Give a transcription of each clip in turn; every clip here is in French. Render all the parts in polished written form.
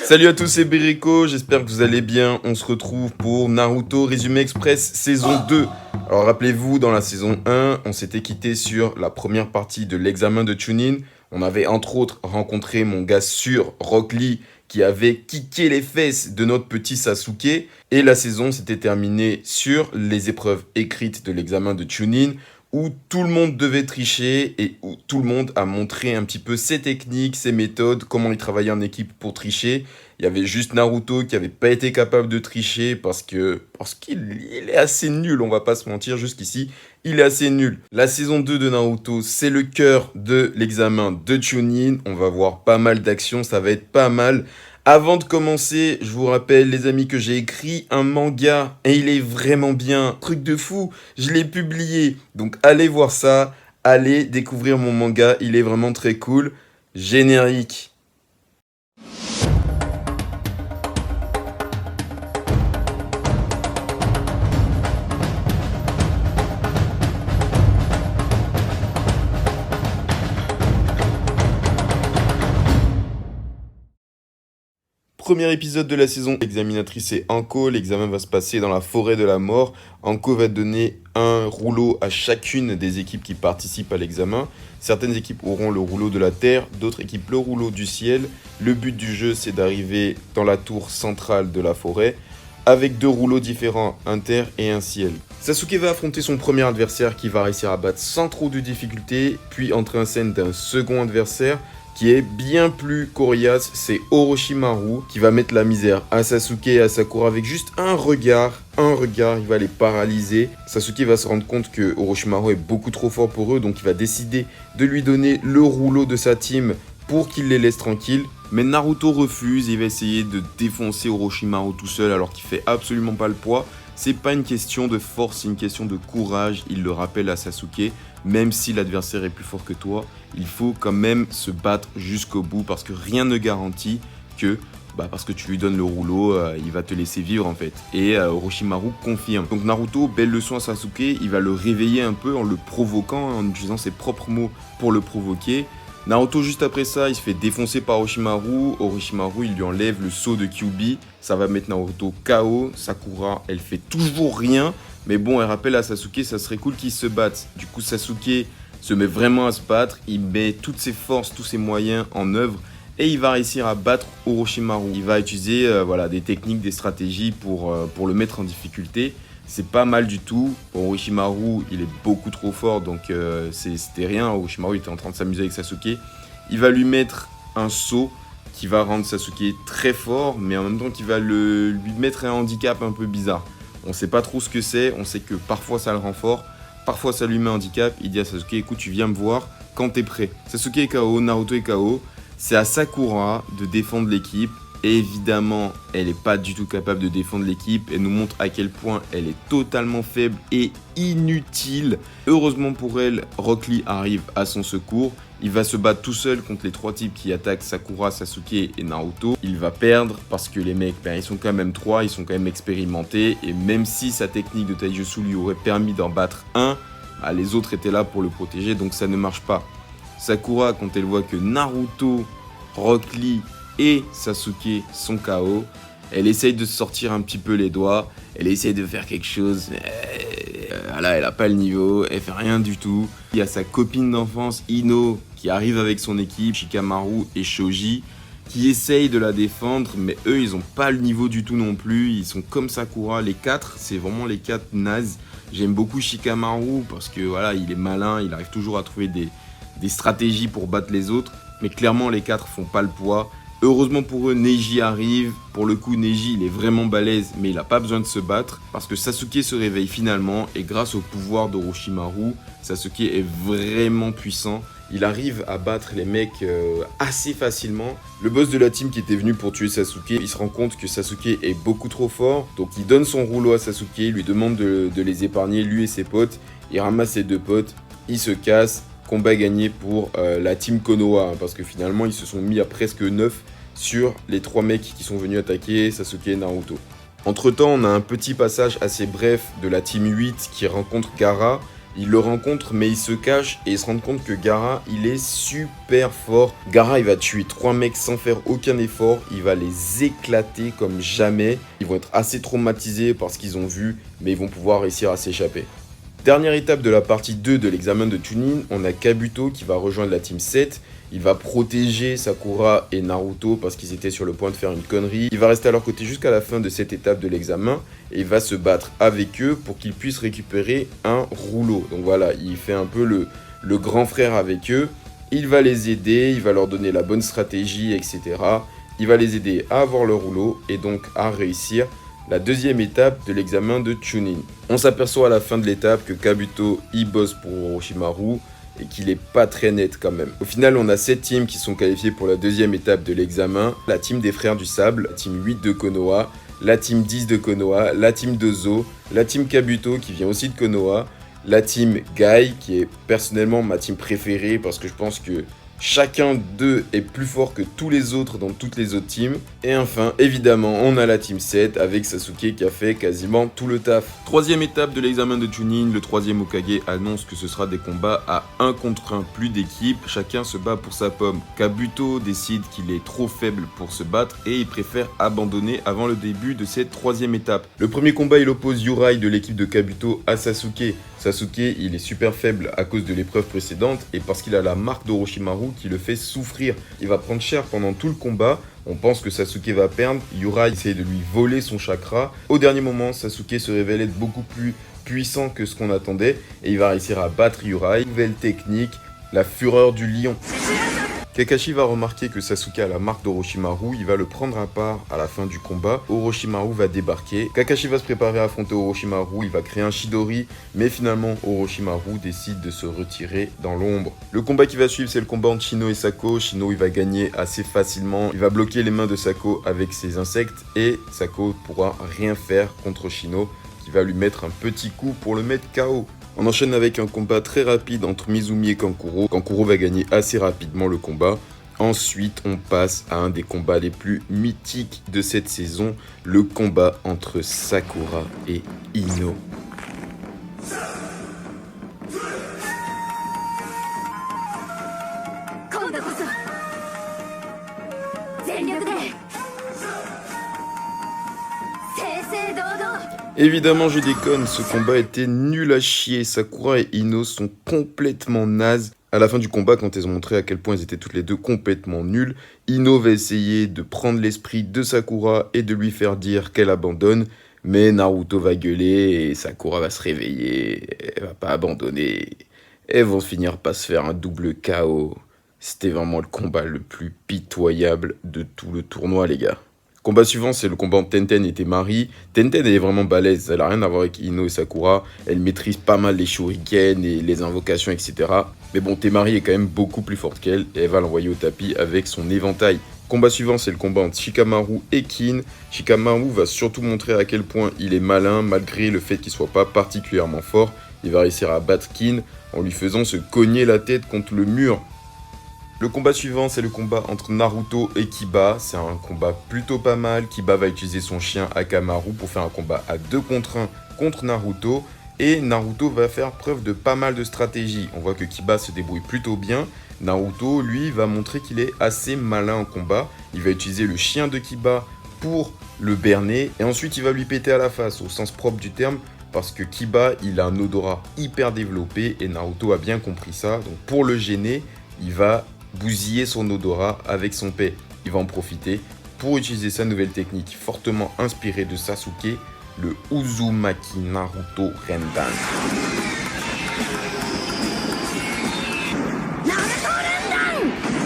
Salut à tous, c'est Bereko, j'espère que vous allez bien. On se retrouve pour Naruto Résumé Express saison 2. Alors rappelez-vous, dans la saison 1, on s'était quitté sur la première partie de l'examen de Chunin. On avait entre autres rencontré mon gars sûr, Rock Lee, qui avait kické les fesses de notre petit Sasuke. Et la saison s'était terminée sur les épreuves écrites de l'examen de Chunin, où tout le monde devait tricher et où tout le monde a montré un petit peu ses techniques, ses méthodes, comment il travaillait en équipe pour tricher. Il y avait juste Naruto qui n'avait pas été capable de tricher parce qu'il est assez nul, on va pas se mentir, jusqu'ici, il est assez nul. La saison 2 de Naruto, c'est le cœur de l'examen de Chunin. On va voir pas mal d'actions, ça va être pas mal. Avant de commencer, je vous rappelle les amis que j'ai écrit un manga et il est vraiment bien, truc de fou, je l'ai publié. Donc allez voir ça, allez découvrir mon manga, il est vraiment très cool. Générique. Premier épisode de la saison, l'examinatrice est Anko, l'examen va se passer dans la forêt de la mort. Anko va donner un rouleau à chacune des équipes qui participent à l'examen. Certaines équipes auront le rouleau de la terre, d'autres équipes le rouleau du ciel. Le but du jeu, c'est d'arriver dans la tour centrale de la forêt avec deux rouleaux différents, un terre et un ciel. Sasuke va affronter son premier adversaire qui va réussir à battre sans trop de difficultés, puis entrer en scène d'un second adversaire qui est bien plus coriace, c'est Orochimaru qui va mettre la misère à Sasuke et à Sakura avec juste un regard, il va les paralyser. Sasuke va se rendre compte que Orochimaru est beaucoup trop fort pour eux, donc il va décider de lui donner le rouleau de sa team pour qu'il les laisse tranquilles. Mais Naruto refuse, il va essayer de défoncer Orochimaru tout seul alors qu'il fait absolument pas le poids. C'est pas une question de force, c'est une question de courage, il le rappelle à Sasuke. Même si l'adversaire est plus fort que toi, il faut quand même se battre jusqu'au bout parce que rien ne garantit que, parce que tu lui donnes le rouleau, il va te laisser vivre en fait. Et Orochimaru confirme. Donc Naruto, belle leçon à Sasuke, il va le réveiller un peu en le provoquant, en utilisant ses propres mots pour le provoquer. Naruto, juste après ça, il se fait défoncer par Orochimaru. Orochimaru, il lui enlève le sceau de Kyuubi. Ça va mettre Naruto KO. Sakura, elle fait toujours rien. Mais bon, elle rappelle à Sasuke, ça serait cool qu'ils se battent. Du coup, Sasuke se met vraiment à se battre. Il met toutes ses forces, tous ses moyens en œuvre. Et il va réussir à battre Orochimaru. Il va utiliser des techniques, des stratégies pour le mettre en difficulté. C'est pas mal du tout. Orochimaru, il est beaucoup trop fort, donc c'était rien. Orochimaru était en train de s'amuser avec Sasuke. Il va lui mettre un sceau qui va rendre Sasuke très fort, mais en même temps qui va lui mettre un handicap un peu bizarre. On sait pas trop ce que c'est, on sait que parfois ça le rend fort, parfois ça lui met un handicap. Il dit à Sasuke, écoute, tu viens me voir quand t'es prêt. Sasuke est KO, Naruto est KO. C'est à Sakura de défendre l'équipe. Et évidemment, elle n'est pas du tout capable de défendre l'équipe. Elle nous montre à quel point elle est totalement faible et inutile. Heureusement pour elle, Rock Lee arrive à son secours. Il va se battre tout seul contre les trois types qui attaquent Sakura, Sasuke et Naruto. Il va perdre parce que les mecs, ils sont quand même trois, ils sont quand même expérimentés. Et même si sa technique de taijutsu lui aurait permis d'en battre un, les autres étaient là pour le protéger, donc ça ne marche pas. Sakura, quand elle voit que Naruto, Rock Lee et Sasuke sont KO, elle essaye de se sortir un petit peu les doigts, elle essaye de faire quelque chose, elle a pas le niveau, elle fait rien du tout. Il y a sa copine d'enfance, Ino, qui arrive avec son équipe, Shikamaru et Shoji, qui essayent de la défendre, mais eux, ils ont pas le niveau du tout non plus, ils sont comme Sakura, les quatre, c'est vraiment les quatre nazes. J'aime beaucoup Shikamaru parce que il est malin, il arrive toujours à trouver des stratégies pour battre les autres, mais clairement, les quatre font pas le poids. Heureusement pour eux, Neji arrive. Pour le coup, Neji, il est vraiment balèze, mais il n'a pas besoin de se battre parce que Sasuke se réveille finalement et grâce au pouvoir d'Orochimaru, Sasuke est vraiment puissant. Il arrive à battre les mecs assez facilement. Le boss de la team qui était venu pour tuer Sasuke, il se rend compte que Sasuke est beaucoup trop fort. Donc il donne son rouleau à Sasuke, il lui demande de les épargner, lui et ses potes. Il ramasse ses deux potes, il se casse. Combat gagné pour la team Konoha, parce que finalement ils se sont mis à presque 9 sur les 3 mecs qui sont venus attaquer Sasuke et Naruto. Entre temps, on a un petit passage assez bref de la team 8 qui rencontre Gaara Il le rencontre mais il se cache et il se rend compte que Gaara il est super fort. Gaara il va tuer 3 mecs sans faire aucun effort, il va les éclater comme jamais. Ils vont être assez traumatisés par ce qu'ils ont vu mais ils vont pouvoir réussir à s'échapper. Dernière étape de la partie 2 de l'examen de Chunin, on a Kabuto qui va rejoindre la team 7. Il va protéger Sakura et Naruto parce qu'ils étaient sur le point de faire une connerie. Il va rester à leur côté jusqu'à la fin de cette étape de l'examen et il va se battre avec eux pour qu'ils puissent récupérer un rouleau. Donc voilà, il fait un peu le grand frère avec eux. Il va les aider, il va leur donner la bonne stratégie, etc. Il va les aider à avoir le rouleau et donc à réussir la deuxième étape de l'examen de Chunin. On s'aperçoit à la fin de l'étape que Kabuto y bosse pour Orochimaru et qu'il est pas très net quand même. Au final, on a 7 teams qui sont qualifiés pour la deuxième étape de l'examen. La team des frères du sable, la team 8 de Konoha, la team 10 de Konoha, la team de Zo, la team Kabuto qui vient aussi de Konoha, la team Guy qui est personnellement ma team préférée parce que je pense que chacun d'eux est plus fort que tous les autres dans toutes les autres teams. Et enfin, évidemment, on a la team 7 avec Sasuke qui a fait quasiment tout le taf. Troisième étape de l'examen de Chunin, le troisième Hokage annonce que ce sera des combats à 1 contre 1, plus d'équipe. Chacun se bat pour sa pomme. Kabuto décide qu'il est trop faible pour se battre et il préfère abandonner avant le début de cette troisième étape. Le premier combat, il oppose Yurai de l'équipe de Kabuto à Sasuke. Sasuke, il est super faible à cause de l'épreuve précédente et parce qu'il a la marque d'Orochimaru qui le fait souffrir. Il va prendre cher pendant tout le combat. On pense que Sasuke va perdre. Yurai essaye de lui voler son chakra. Au dernier moment, Sasuke se révèle être beaucoup plus puissant que ce qu'on attendait et il va réussir à battre Yurai. Nouvelle technique, la fureur du lion. Kakashi va remarquer que Sasuke a la marque d'Orochimaru, il va le prendre à part à la fin du combat. Orochimaru va débarquer, Kakashi va se préparer à affronter Orochimaru, il va créer un Chidori, mais finalement Orochimaru décide de se retirer dans l'ombre. Le combat qui va suivre, c'est le combat entre Shino et Sako. Shino il va gagner assez facilement, il va bloquer les mains de Sako avec ses insectes et Sako pourra rien faire contre Shino qui va lui mettre un petit coup pour le mettre KO. On enchaîne avec un combat très rapide entre Mizumi et Kankuro. Kankuro va gagner assez rapidement le combat. Ensuite, on passe à un des combats les plus mythiques de cette saison, le combat entre Sakura et Ino. Évidemment, je déconne, ce combat était nul à chier. Sakura et Ino sont complètement nazes. À la fin du combat, quand elles ont montré à quel point elles étaient toutes les deux complètement nulles, Ino va essayer de prendre l'esprit de Sakura et de lui faire dire qu'elle abandonne. Mais Naruto va gueuler et Sakura va se réveiller. Elle va pas abandonner. Elles vont finir par se faire un double KO. C'était vraiment le combat le plus pitoyable de tout le tournoi, les gars. Combat suivant, c'est le combat entre Tenten et Temari. Tenten, elle est vraiment balèze, elle a rien à voir avec Ino et Sakura. Elle maîtrise pas mal les shurikens et les invocations, etc. Mais bon, Temari est quand même beaucoup plus forte qu'elle et elle va l'envoyer au tapis avec son éventail. Combat suivant, c'est le combat entre Shikamaru et Kin. Shikamaru va surtout montrer à quel point il est malin, malgré le fait qu'il soit pas particulièrement fort. Il va réussir à battre Kin en lui faisant se cogner la tête contre le mur. Le combat suivant, c'est le combat entre Naruto et Kiba. C'est un combat plutôt pas mal. Kiba va utiliser son chien Akamaru pour faire un combat à 2 contre 1 contre Naruto. Et Naruto va faire preuve de pas mal de stratégie. On voit que Kiba se débrouille plutôt bien. Naruto, lui, va montrer qu'il est assez malin en combat. Il va utiliser le chien de Kiba pour le berner. Et ensuite, il va lui péter à la face, au sens propre du terme. Parce que Kiba, il a un odorat hyper développé. Et Naruto a bien compris ça. Donc pour le gêner, il va bousiller son odorat avec son paix. Il va en profiter pour utiliser sa nouvelle technique fortement inspirée de Sasuke, le Uzumaki Naruto Rendan.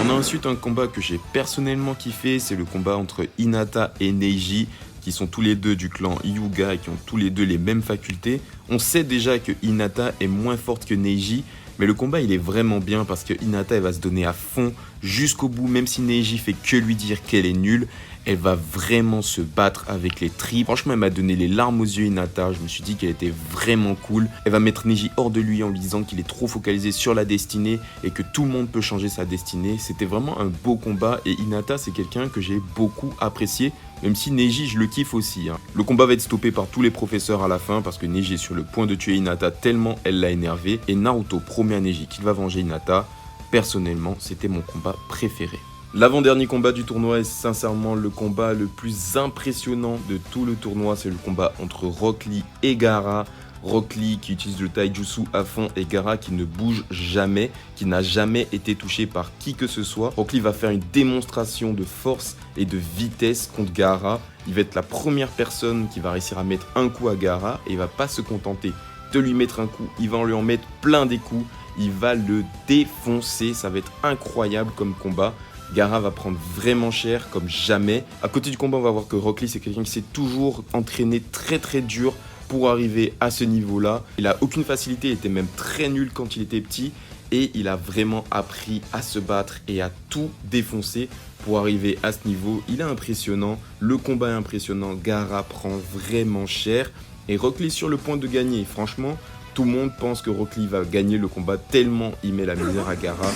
On a ensuite un combat que j'ai personnellement kiffé, c'est le combat entre Hinata et Neji, qui sont tous les deux du clan Hyuga et qui ont tous les deux les mêmes facultés. On sait déjà que Hinata est moins forte que Neji, mais le combat il est vraiment bien parce que Hinata elle va se donner à fond jusqu'au bout, même si Neji fait que lui dire qu'elle est nulle. Elle va vraiment se battre avec les tripes. Franchement, elle m'a donné les larmes aux yeux, Hinata. Je me suis dit qu'elle était vraiment cool. Elle va mettre Neji hors de lui en lui disant qu'il est trop focalisé sur la destinée et que tout le monde peut changer sa destinée. C'était vraiment un beau combat et Hinata, c'est quelqu'un que j'ai beaucoup apprécié. Même si Neji, je le kiffe aussi. Le combat va être stoppé par tous les professeurs à la fin parce que Neji est sur le point de tuer Hinata tellement elle l'a énervé. Et Naruto promet à Neji qu'il va venger Hinata. Personnellement, c'était mon combat préféré. L'avant-dernier combat du tournoi est sincèrement le combat le plus impressionnant de tout le tournoi. C'est le combat entre Rock Lee et Gaara. Rock Lee qui utilise le taijutsu à fond et Gaara qui ne bouge jamais, qui n'a jamais été touché par qui que ce soit. Rock Lee va faire une démonstration de force et de vitesse contre Gaara. Il va être la première personne qui va réussir à mettre un coup à Gaara et il va pas se contenter de lui mettre un coup. Il va lui en mettre plein des coups. Il va le défoncer. Ça va être incroyable comme combat. Gaara va prendre vraiment cher comme jamais. À côté du combat, on va voir que Rock Lee, c'est quelqu'un qui s'est toujours entraîné très très dur pour arriver à ce niveau-là. Il a aucune facilité, il était même très nul quand il était petit. Et il a vraiment appris à se battre et à tout défoncer pour arriver à ce niveau. Il est impressionnant, le combat est impressionnant. Gaara prend vraiment cher. Et Rock Lee sur le point de gagner. Franchement, tout le monde pense que Rock Lee va gagner le combat tellement il met la misère à Gaara.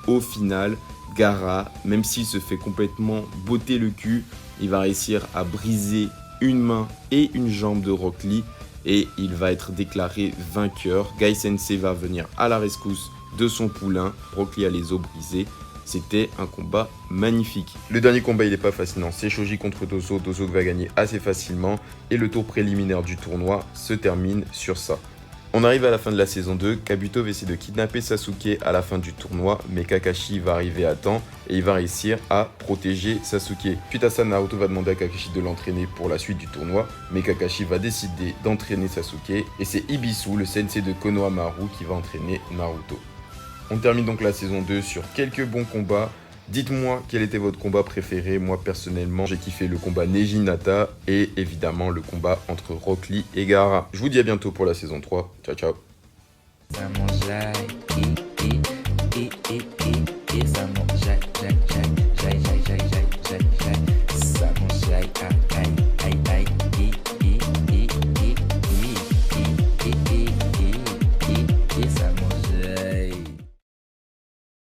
Au final, Gaara, même s'il se fait complètement botter le cul, il va réussir à briser une main et une jambe de Rock Lee et il va être déclaré vainqueur. Gai Sensei va venir à la rescousse de son poulain. Rock Lee a les os brisés. C'était un combat magnifique. Le dernier combat, il n'est pas fascinant. C'est Shoji contre Dozo. Dozo va gagner assez facilement et le tour préliminaire du tournoi se termine sur ça. On arrive à la fin de la saison 2, Kabuto va essayer de kidnapper Sasuke à la fin du tournoi, mais Kakashi va arriver à temps et il va réussir à protéger Sasuke. Suite à ça, Naruto va demander à Kakashi de l'entraîner pour la suite du tournoi, mais Kakashi va décider d'entraîner Sasuke et c'est Ibisu, le sensei de Konohamaru, qui va entraîner Naruto. On termine donc la saison 2 sur quelques bons combats. Dites-moi quel était votre combat préféré. Moi personnellement, j'ai kiffé le combat Neji-Hinata et évidemment le combat entre Rock Lee et Gaara. Je vous dis à bientôt pour la saison 3. Ciao ciao. Ça